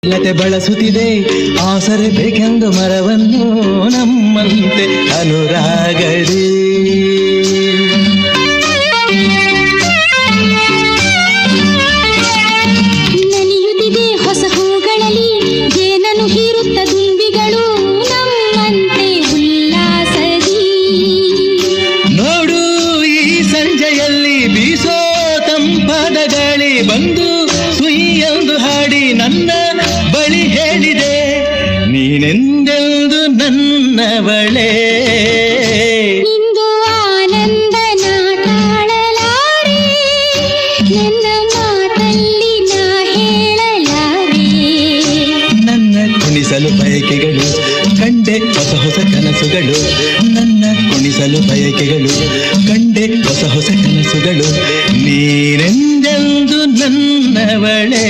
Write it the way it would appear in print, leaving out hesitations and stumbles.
ಲತೆ ಬಳಸುತ್ತಿದೆ ಆಸರೆ ಬೇಕೆಂದು ಮರವನ್ನು ನಮ್ಮಂತೆ ಅನುರಾಗಡಿ ನಲಿಯುತ್ತಿದೆ ಹೊಸ ಹೂಗಳಲ್ಲಿ ಜೇನನ್ನು ಹೀರುತ್ತ ದುಂಬಿಗಳು ನಮ್ಮಂತೆ ಉಲ್ಲಾಸದಿ ನೋಡು ಈ ಸಂಜೆಯಲ್ಲಿ ಬೀಸೋ ತಂಪಾದ ಗಾಳಿ ಬಂದು ಸುಯ್ಯೆಂದು ಹಾಡಿ ನನ್ನ ಬಳಿ ಹೇಳಿದೆ ನೀನೆಂದೆಂದು ನನ್ನವಳೇ ಇಂದು ಆನಂದ ನಾಟಾಳಲಾರೆ ನನ್ನ ಮಾತಲ್ಲಿ ನಾ ಹೇಳಲಾರೆ ನನ್ನ ಕುಣಿಸಲು ಬಯಕೆಗಳು ಕಂಡೆ ಹೊಸ ಹೊಸ ಕನಸುಗಳು ನನ್ನ ಕುಣಿಸಲು ಬಯಕೆಗಳು ಕಂಡೆ ಹೊಸ ಹೊಸ ಕನಸುಗಳು ನೀನೆಂದೆಂದು ನನ್ನವಳೇ